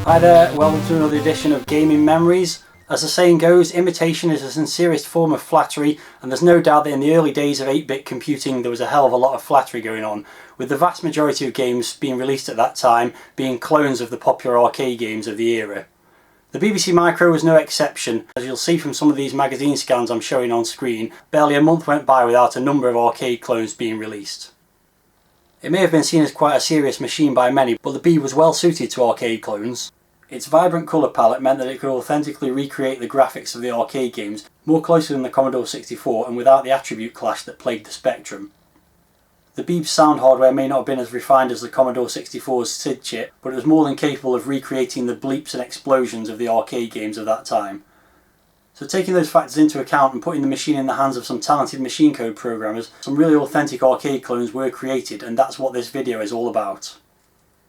Hi there, welcome to another edition of Gaming Memories. As the saying goes, imitation is the sincerest form of flattery, and there's no doubt that in the early days of 8-bit computing there was a hell of a lot of flattery going on, with the vast majority of games being released at that time being clones of the popular arcade games of the era. The BBC Micro was no exception. As you'll see from some of these magazine scans I'm showing on screen, barely a month went by without a number of arcade clones being released. It may have been seen as quite a serious machine by many, but the Beeb was well suited to arcade clones. Its vibrant colour palette meant that it could authentically recreate the graphics of the arcade games more closely than the Commodore 64 and without the attribute clash that plagued the Spectrum. The Beeb's sound hardware may not have been as refined as the Commodore 64's SID chip, but it was more than capable of recreating the bleeps and explosions of the arcade games of that time. So taking those factors into account and putting the machine in the hands of some talented machine code programmers, some really authentic arcade clones were created, and that's what this video is all about.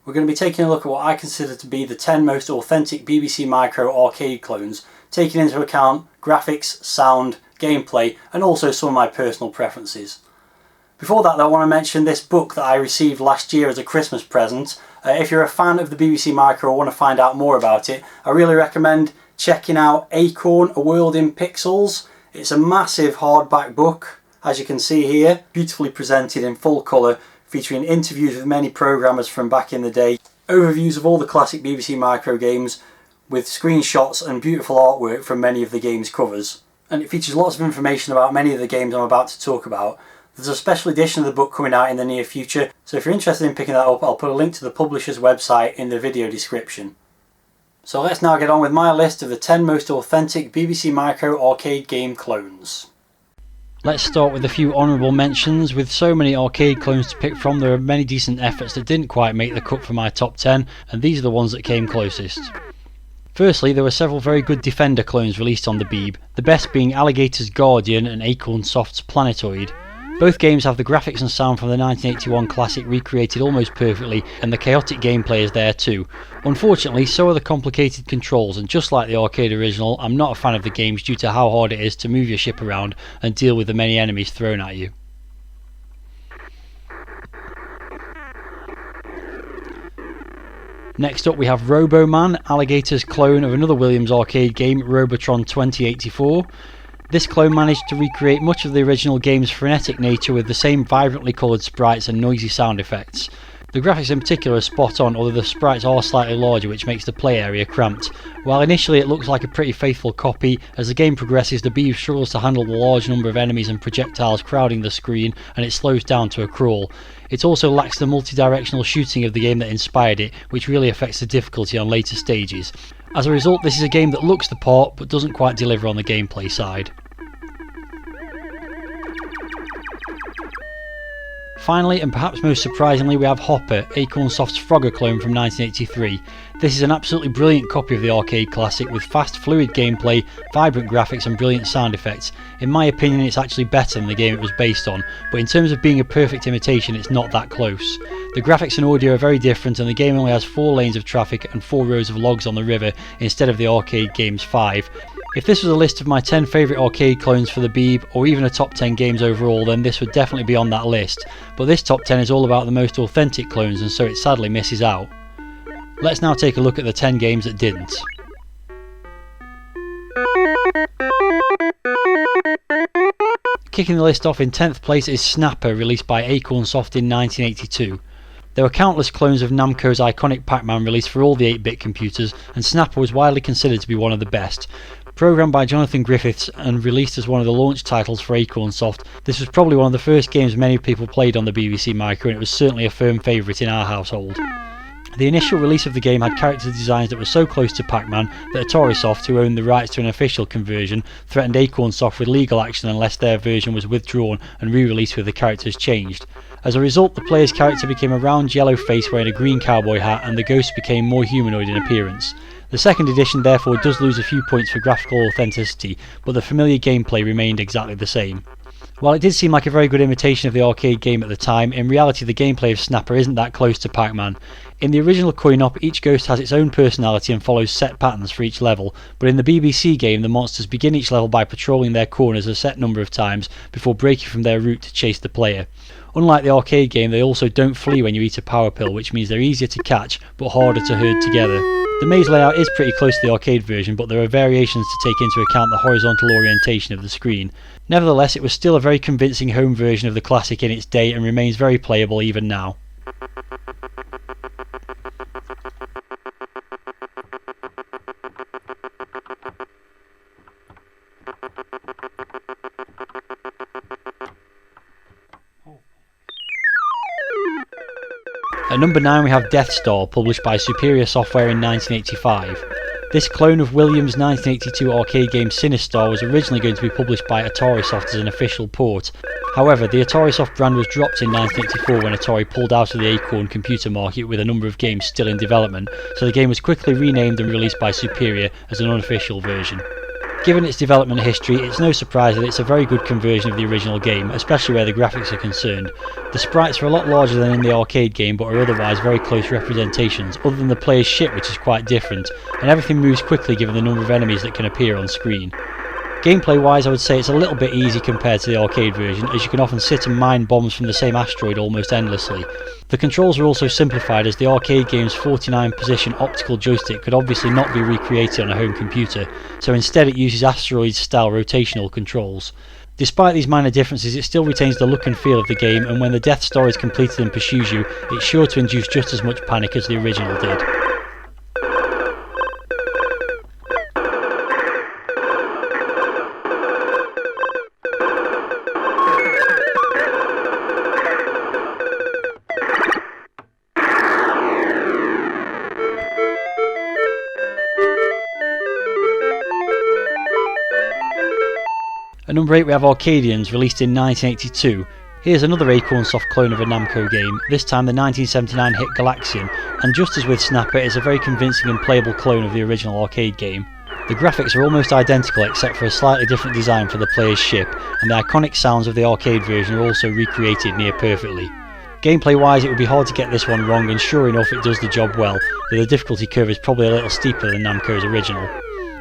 We're going to be taking a look at what I consider to be the 10 most authentic BBC Micro arcade clones, taking into account graphics, sound, gameplay, and also some of my personal preferences. Before that though, I want to mention this book that I received last year as a Christmas present. If you're a fan of the BBC Micro or want to find out more about it, I really recommend checking out Acorn: A World in Pixels. It's a massive hardback book, as you can see here, beautifully presented in full colour, featuring interviews with many programmers from back in the day, overviews of all the classic BBC Micro games, with screenshots and beautiful artwork from many of the game's covers. And it features lots of information about many of the games I'm about to talk about. There's a special edition of the book coming out in the near future, so if you're interested in picking that up, I'll put a link to the publisher's website in the video description. So let's now get on with my list of the 10 most authentic BBC Micro arcade game clones. Let's start with a few honourable mentions. With so many arcade clones to pick from, there are many decent efforts that didn't quite make the cut for my top 10, and these are the ones that came closest. Firstly, there were several very good Defender clones released on the Beeb, the best being Alligator's Guardian and Acorn Soft's Planetoid. Both games have the graphics and sound from the 1981 classic recreated almost perfectly, and the chaotic gameplay is there too. Unfortunately, so are the complicated controls, and just like the arcade original, I'm not a fan of the games due to how hard it is to move your ship around and deal with the many enemies thrown at you. Next up we have Roboman, Alligator's clone of another Williams arcade game, Robotron 2084. This clone managed to recreate much of the original game's frenetic nature with the same vibrantly coloured sprites and noisy sound effects. The graphics in particular are spot on, although the sprites are slightly larger, which makes the play area cramped. While initially it looks like a pretty faithful copy, as the game progresses the Beeb struggles to handle the large number of enemies and projectiles crowding the screen, and it slows down to a crawl. It also lacks the multi-directional shooting of the game that inspired it, which really affects the difficulty on later stages. As a result, this is a game that looks the part, but doesn't quite deliver on the gameplay side. Finally, and perhaps most surprisingly, we have Hopper, Acorn Soft's Frogger clone from 1983. This is an absolutely brilliant copy of the arcade classic with fast, fluid gameplay, vibrant graphics and brilliant sound effects. In my opinion, it's actually better than the game it was based on, but in terms of being a perfect imitation, it's not that close. The graphics and audio are very different, and the game only has 4 lanes of traffic and 4 rows of logs on the river instead of the arcade game's 5. If this was a list of my 10 favourite arcade clones for the Beeb, or even a top 10 games overall, then this would definitely be on that list. But this top 10 is all about the most authentic clones, and so it sadly misses out. Let's now take a look at the 10 games that didn't. Kicking the list off in 10th place is Snapper, released by Acorn Soft in 1982. There were countless clones of Namco's iconic Pac-Man released for all the 8-bit computers, and Snapper was widely considered to be one of the best. Programmed by Jonathan Griffiths and released as one of the launch titles for Acorn Soft, this was probably one of the first games many people played on the BBC Micro, and it was certainly a firm favourite in our household. The initial release of the game had character designs that were so close to Pac-Man that Atari Soft, who owned the rights to an official conversion, threatened Acorn Soft with legal action unless their version was withdrawn and re-released with the characters changed. As a result, the player's character became a round yellow face wearing a green cowboy hat, and the ghost became more humanoid in appearance. The second edition therefore does lose a few points for graphical authenticity, but the familiar gameplay remained exactly the same. While it did seem like a very good imitation of the arcade game at the time, in reality the gameplay of Snapper isn't that close to Pac-Man. In the original coin-op, each ghost has its own personality and follows set patterns for each level, but in the BBC game the monsters begin each level by patrolling their corners a set number of times before breaking from their route to chase the player. Unlike the arcade game, they also don't flee when you eat a power pill, which means they're easier to catch but harder to herd together. The maze layout is pretty close to the arcade version, but there are variations to take into account the horizontal orientation of the screen. Nevertheless, it was still a very convincing home version of the classic in its day and remains very playable even now. At number 9 we have Death Star, published by Superior Software in 1985. This clone of Williams' 1982 arcade game Sincerest was originally going to be published by Atarisoft as an official port. However, the Atarisoft brand was dropped in 1984 when Atari pulled out of the Acorn computer market with a number of games still in development, so the game was quickly renamed and released by Superior as an unofficial version. Given its development history, it's no surprise that it's a very good conversion of the original game, especially where the graphics are concerned. The sprites are a lot larger than in the arcade game, but are otherwise very close representations, other than the player's ship, which is quite different, and everything moves quickly given the number of enemies that can appear on screen. Gameplay wise, I would say it's a little bit easy compared to the arcade version, as you can often sit and mine bombs from the same asteroid almost endlessly. The controls are also simplified, as the arcade game's 49 position optical joystick could obviously not be recreated on a home computer, so instead it uses asteroid style rotational controls. Despite these minor differences, it still retains the look and feel of the game, and when the Death Star is completed and pursues you, it's sure to induce just as much panic as the original did. At number 8 we have Arcadians, released in 1982. Here's another Acorn Soft clone of a Namco game, this time the 1979 hit Galaxian, and just as with Snapper, it's a very convincing and playable clone of the original arcade game. The graphics are almost identical except for a slightly different design for the player's ship, and the iconic sounds of the arcade version are also recreated near perfectly. Gameplay wise, it would be hard to get this one wrong, and sure enough it does the job well, though the difficulty curve is probably a little steeper than Namco's original.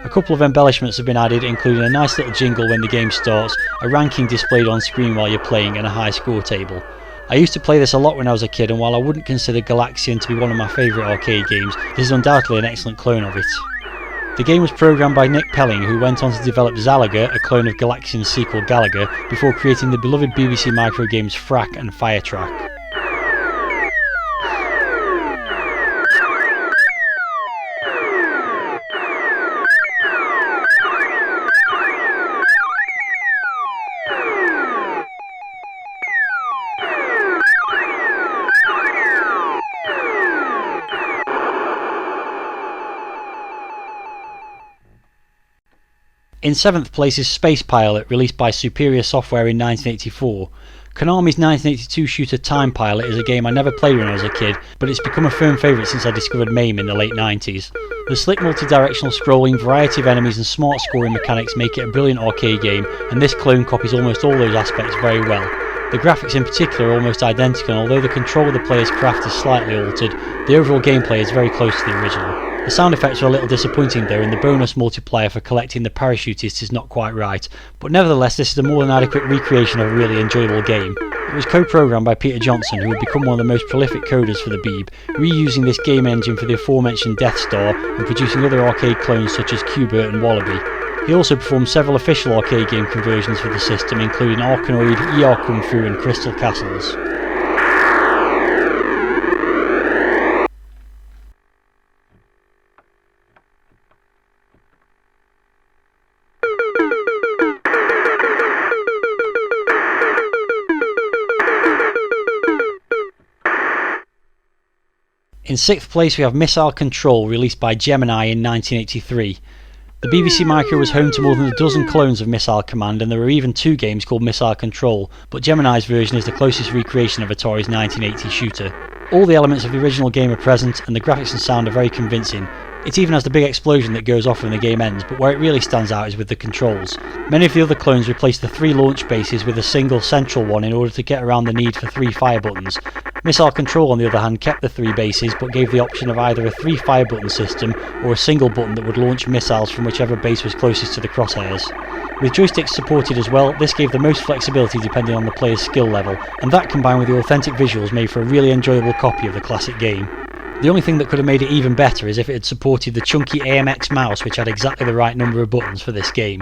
A couple of embellishments have been added, including a nice little jingle when the game starts, a ranking displayed on screen while you're playing, and a high score table. I used to play this a lot when I was a kid, and while I wouldn't consider Galaxian to be one of my favourite arcade games, this is undoubtedly an excellent clone of it. The game was programmed by Nick Pelling, who went on to develop Zalaga, a clone of Galaxian's sequel Galaga, before creating the beloved BBC Micro games Frack and Firetrack. In 7th place is Space Pilot, released by Superior Software in 1984. Konami's 1982 shooter Time Pilot is a game I never played when I was a kid, but it's become a firm favourite since I discovered MAME in the late 90s. The slick multi-directional scrolling, variety of enemies and smart scoring mechanics make it a brilliant arcade game, and this clone copies almost all those aspects very well. The graphics in particular are almost identical, and although the control of the player's craft is slightly altered, the overall gameplay is very close to the original. The sound effects are a little disappointing though, and the bonus multiplier for collecting the parachutist is not quite right, but nevertheless this is a more than adequate recreation of a really enjoyable game. It was co-programmed by Peter Johnson, who had become one of the most prolific coders for the Beeb, reusing this game engine for the aforementioned Death Star and producing other arcade clones such as Q*bert and Wallaby. He also performed several official arcade game conversions for the system, including Arkanoid, ER Kung Fu and Crystal Castles. In 6th place we have Missile Control, released by Gemini in 1983. The BBC Micro was home to more than a dozen clones of Missile Command, and there were even 2 games called Missile Control, but Gemini's version is the closest recreation of Atari's 1980 shooter. All the elements of the original game are present, and the graphics and sound are very convincing. It even has the big explosion that goes off when the game ends, but where it really stands out is with the controls. Many of the other clones replaced the 3 launch bases with a single central one in order to get around the need for 3 fire buttons. Missile Control on the other hand kept the 3 bases, but gave the option of either a 3 fire button system or a single button that would launch missiles from whichever base was closest to the crosshairs. With joysticks supported as well, this gave the most flexibility depending on the player's skill level, and that combined with the authentic visuals made for a really enjoyable copy of the classic game. The only thing that could have made it even better is if it had supported the chunky AMX mouse, which had exactly the right number of buttons for this game.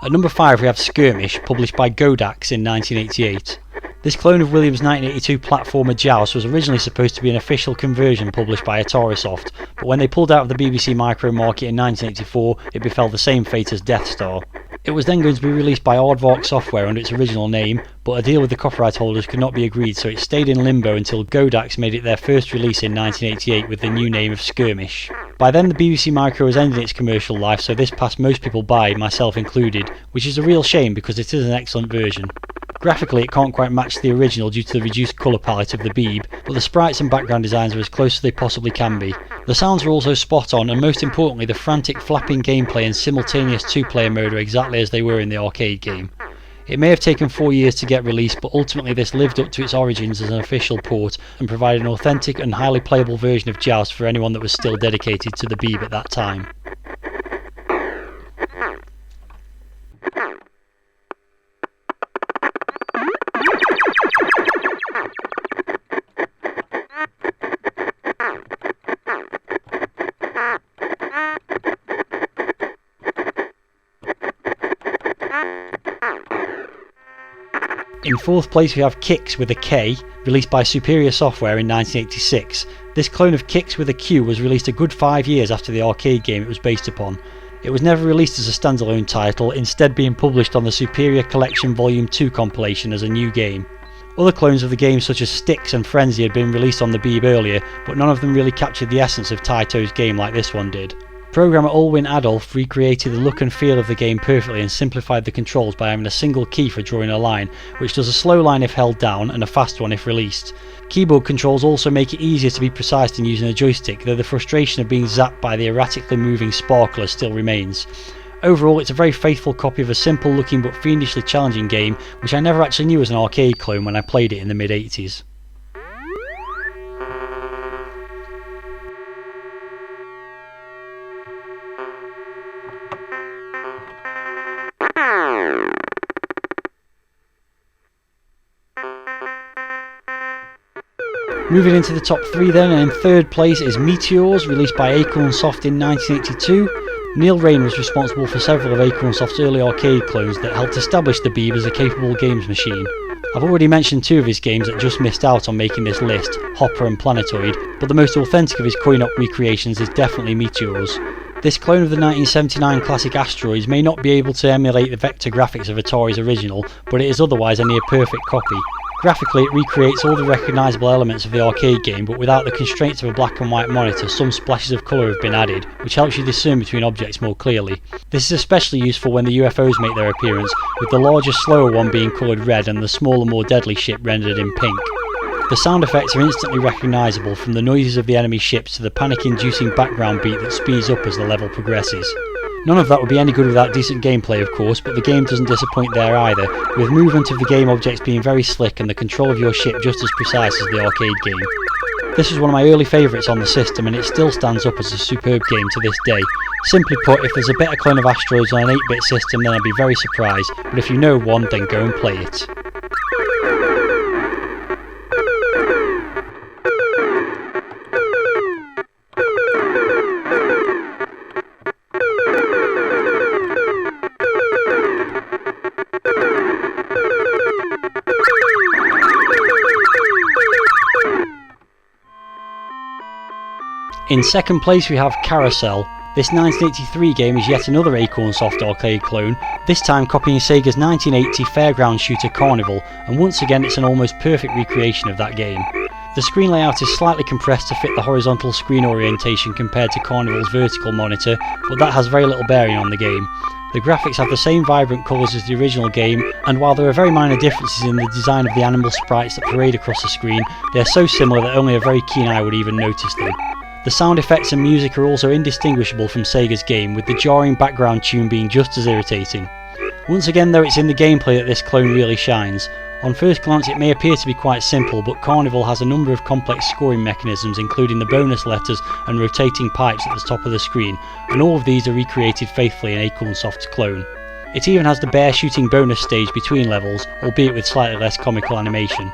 At number 5 we have Skirmish, published by Godax in 1988. This clone of Williams' 1982 platformer Joust was originally supposed to be an official conversion published by Atarisoft, but when they pulled out of the BBC Micro market in 1984, it befell the same fate as Death Star. It was then going to be released by Aardvark Software under its original name, but a deal with the copyright holders could not be agreed, so it stayed in limbo until Godax made it their first release in 1988 with the new name of Skirmish. By then the BBC Micro was ending its commercial life, so this passed most people by, myself included, which is a real shame because it is an excellent version. Graphically it can't quite match the original due to the reduced colour palette of the Beeb, but the sprites and background designs are as close as they possibly can be. The sounds are also spot on, and most importantly the frantic flapping gameplay and simultaneous 2-player mode are exactly as they were in the arcade game. It may have taken 4 years to get released, but ultimately this lived up to its origins as an official port and provided an authentic and highly playable version of Joust for anyone that was still dedicated to the Beeb at that time. In 4th place we have Kicks with a K, released by Superior Software in 1986. This clone of Kicks with a Q was released a good 5 years after the arcade game it was based upon. It was never released as a standalone title, instead being published on the Superior Collection Volume 2 compilation as a new game. Other clones of the game such as Styx and Frenzy had been released on the Beeb earlier, but none of them really captured the essence of Taito's game like this one did. Programmer Alwyn Adolph recreated the look and feel of the game perfectly and simplified the controls by having a single key for drawing a line, which does a slow line if held down and a fast one if released. Keyboard controls also make it easier to be precise than using a joystick, though the frustration of being zapped by the erratically moving sparkler still remains. Overall, it's a very faithful copy of a simple looking but fiendishly challenging game, which I never actually knew was an arcade clone when I played it in the mid-80s. Moving into the top 3 then, and in 3rd place is Meteors, released by Acorn Soft in 1982. Neil Rain was responsible for several of Acorn Soft's early arcade clones that helped establish the Beeb as a capable games machine. I've already mentioned 2 of his games that just missed out on making this list, Hopper and Planetoid, but the most authentic of his coin-op recreations is definitely Meteors. This clone of the 1979 classic Asteroids may not be able to emulate the vector graphics of Atari's original, but it is otherwise a near perfect copy. Graphically, it recreates all the recognisable elements of the arcade game, but without the constraints of a black and white monitor, some splashes of colour have been added, which helps you discern between objects more clearly. This is especially useful when the UFOs make their appearance, with the larger, slower one being coloured red and the smaller, more deadly ship rendered in pink. The sound effects are instantly recognisable, from the noises of the enemy ships to the panic-inducing background beat that speeds up as the level progresses. None of that would be any good without decent gameplay of course, but the game doesn't disappoint there either, with movement of the game objects being very slick and the control of your ship just as precise as the arcade game. This was one of my early favourites on the system and it still stands up as a superb game to this day. Simply put, if there's a better clone of Asteroids on an 8-bit system then I'd be very surprised, but if you know one then go and play it. In 2nd place we have Carousel. This 1983 game is yet another Acorn Soft arcade clone, this time copying Sega's 1980 fairground shooter Carnival, and once again it's an almost perfect recreation of that game. The screen layout is slightly compressed to fit the horizontal screen orientation compared to Carnival's vertical monitor, but that has very little bearing on the game. The graphics have the same vibrant colours as the original game, and while there are very minor differences in the design of the animal sprites that parade across the screen, they are so similar that only a very keen eye would even notice them. The sound effects and music are also indistinguishable from Sega's game, with the jarring background tune being just as irritating. Once again though, it's in the gameplay that this clone really shines. On first glance it may appear to be quite simple, but Carnival has a number of complex scoring mechanisms, including the bonus letters and rotating pipes at the top of the screen, and all of these are recreated faithfully in Acorn Soft's clone. It even has the bear shooting bonus stage between levels, albeit with slightly less comical animation.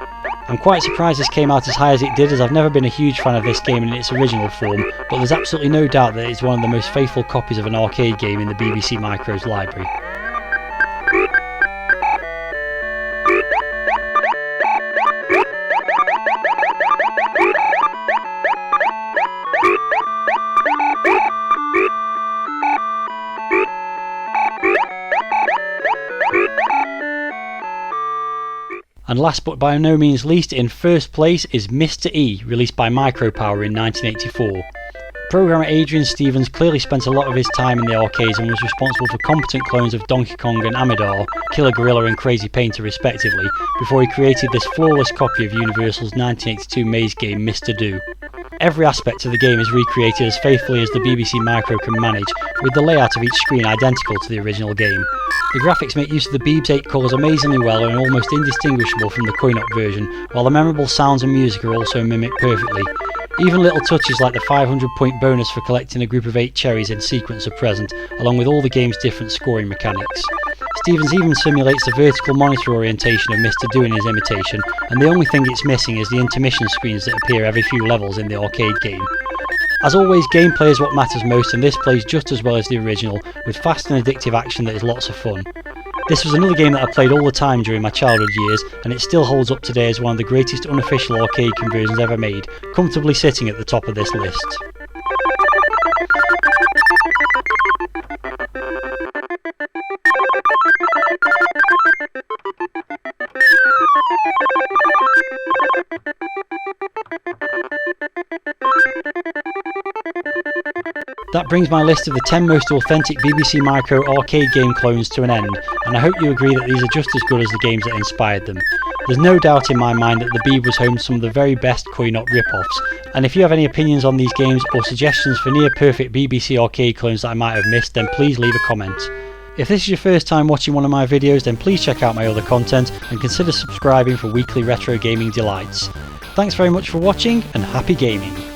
I'm quite surprised this came out as high as it did, as I've never been a huge fan of this game in its original form, but there's absolutely no doubt that it's one of the most faithful copies of an arcade game in the BBC Micro's library. And last but by no means least, in first place is Mr. E, released by Micropower in 1984. Programmer Adrian Stevens clearly spent a lot of his time in the arcades and was responsible for competent clones of Donkey Kong and Amidar, Killer Gorilla and Crazy Painter respectively, before he created this flawless copy of Universal's 1982 maze game Mr. Do. Every aspect of the game is recreated as faithfully as the BBC Micro can manage, with the layout of each screen identical to the original game. The graphics make use of the Beebs 8 colours amazingly well and are almost indistinguishable from the coin-op version, while the memorable sounds and music are also mimicked perfectly. Even little touches like the 500-point bonus for collecting a group of 8 cherries in sequence are present, along with all the game's different scoring mechanics. Stevens even simulates the vertical monitor orientation of Mr. Do in his imitation, and the only thing it's missing is the intermission screens that appear every few levels in the arcade game. As always, gameplay is what matters most, and this plays just as well as the original, with fast and addictive action that is lots of fun. This was another game that I played all the time during my childhood years, and it still holds up today as one of the greatest unofficial arcade conversions ever made, comfortably sitting at the top of this list. That brings my list of the 10 most authentic BBC Micro arcade game clones to an end, and I hope you agree that these are just as good as the games that inspired them. There's no doubt in my mind that the Beeb was home to some of the very best coin-op rip-offs, and if you have any opinions on these games or suggestions for near-perfect BBC arcade clones that I might have missed, then please leave a comment. If this is your first time watching one of my videos, then please check out my other content and consider subscribing for weekly retro gaming delights. Thanks very much for watching, and happy gaming!